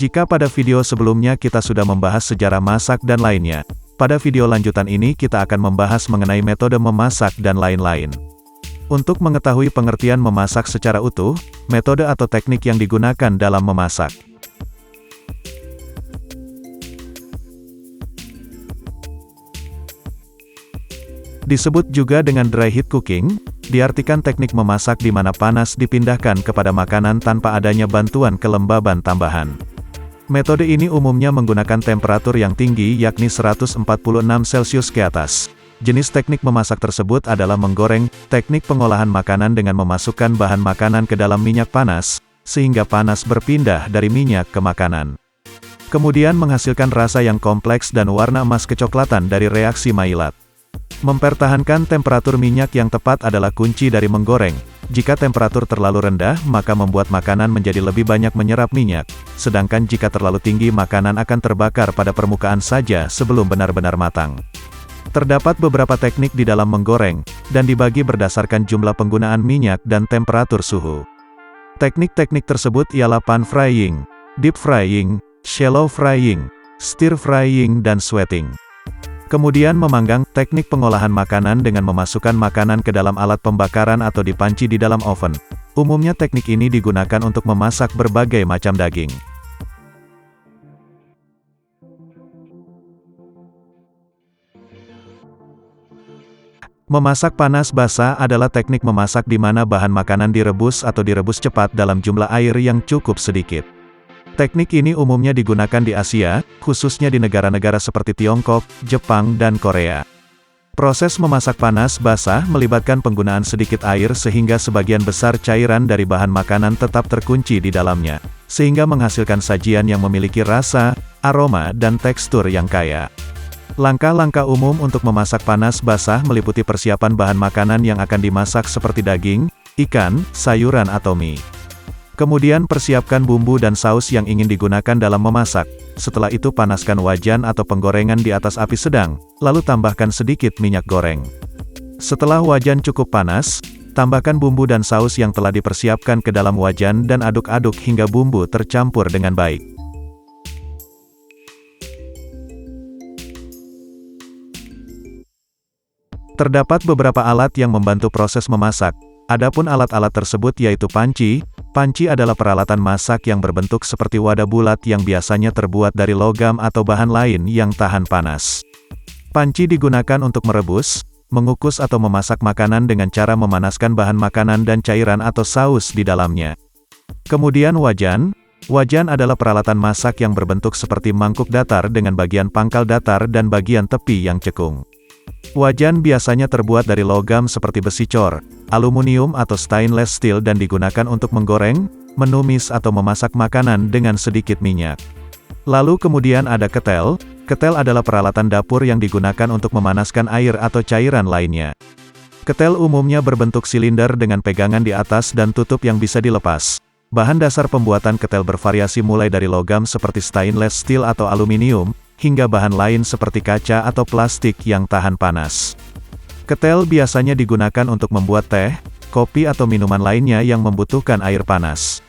Jika pada video sebelumnya kita sudah membahas sejarah masak dan lainnya, pada video lanjutan ini kita akan membahas mengenai metode memasak dan lain-lain. Untuk mengetahui pengertian memasak secara utuh, metode atau teknik yang digunakan dalam memasak. Disebut juga dengan dry heat cooking, diartikan teknik memasak di mana panas dipindahkan kepada makanan tanpa adanya bantuan kelembaban tambahan. Metode ini umumnya menggunakan temperatur yang tinggi yakni 146 Celcius ke atas. Jenis teknik memasak tersebut adalah menggoreng, teknik pengolahan makanan dengan memasukkan bahan makanan ke dalam minyak panas, sehingga panas berpindah dari minyak ke makanan. Kemudian menghasilkan rasa yang kompleks dan warna emas kecoklatan dari reaksi Maillard. Mempertahankan temperatur minyak yang tepat adalah kunci dari menggoreng. Jika temperatur terlalu rendah, maka membuat makanan menjadi lebih banyak menyerap minyak, sedangkan jika terlalu tinggi makanan akan terbakar pada permukaan saja sebelum benar-benar matang. Terdapat beberapa teknik di dalam menggoreng, dan dibagi berdasarkan jumlah penggunaan minyak dan temperatur suhu. Teknik-teknik tersebut ialah pan frying, deep frying, shallow frying, stir frying dan sweating. Kemudian memanggang, teknik pengolahan makanan dengan memasukkan makanan ke dalam alat pembakaran atau dipanci di dalam oven. Umumnya teknik ini digunakan untuk memasak berbagai macam daging. Memasak panas basah adalah teknik memasak di mana bahan makanan direbus atau direbus cepat dalam jumlah air yang cukup sedikit. Teknik ini umumnya digunakan di Asia, khususnya di negara-negara seperti Tiongkok, Jepang, dan Korea. Proses memasak panas basah melibatkan penggunaan sedikit air sehingga sebagian besar cairan dari bahan makanan tetap terkunci di dalamnya, sehingga menghasilkan sajian yang memiliki rasa, aroma, dan tekstur yang kaya. Langkah-langkah umum untuk memasak panas basah meliputi persiapan bahan makanan yang akan dimasak seperti daging, ikan, sayuran atau mie. Kemudian persiapkan bumbu dan saus yang ingin digunakan dalam memasak. Setelah itu panaskan wajan atau penggorengan di atas api sedang, lalu tambahkan sedikit minyak goreng. Setelah wajan cukup panas, tambahkan bumbu dan saus yang telah dipersiapkan ke dalam wajan dan aduk-aduk hingga bumbu tercampur dengan baik. Terdapat beberapa alat yang membantu proses memasak. Adapun alat-alat tersebut yaitu panci. Panci adalah peralatan masak yang berbentuk seperti wadah bulat yang biasanya terbuat dari logam atau bahan lain yang tahan panas. Panci digunakan untuk merebus, mengukus atau memasak makanan dengan cara memanaskan bahan makanan dan cairan atau saus di dalamnya. Kemudian wajan. Wajan adalah peralatan masak yang berbentuk seperti mangkuk datar dengan bagian pangkal datar dan bagian tepi yang cekung. Wajan biasanya terbuat dari logam seperti besi cor, aluminium atau stainless steel dan digunakan untuk menggoreng, menumis atau memasak makanan dengan sedikit minyak. Lalu kemudian ada ketel. Ketel adalah peralatan dapur yang digunakan untuk memanaskan air atau cairan lainnya. Ketel umumnya berbentuk silinder dengan pegangan di atas dan tutup yang bisa dilepas. Bahan dasar pembuatan ketel bervariasi mulai dari logam seperti stainless steel atau aluminium, hingga bahan lain seperti kaca atau plastik yang tahan panas. Ketel biasanya digunakan untuk membuat teh, kopi atau minuman lainnya yang membutuhkan air panas.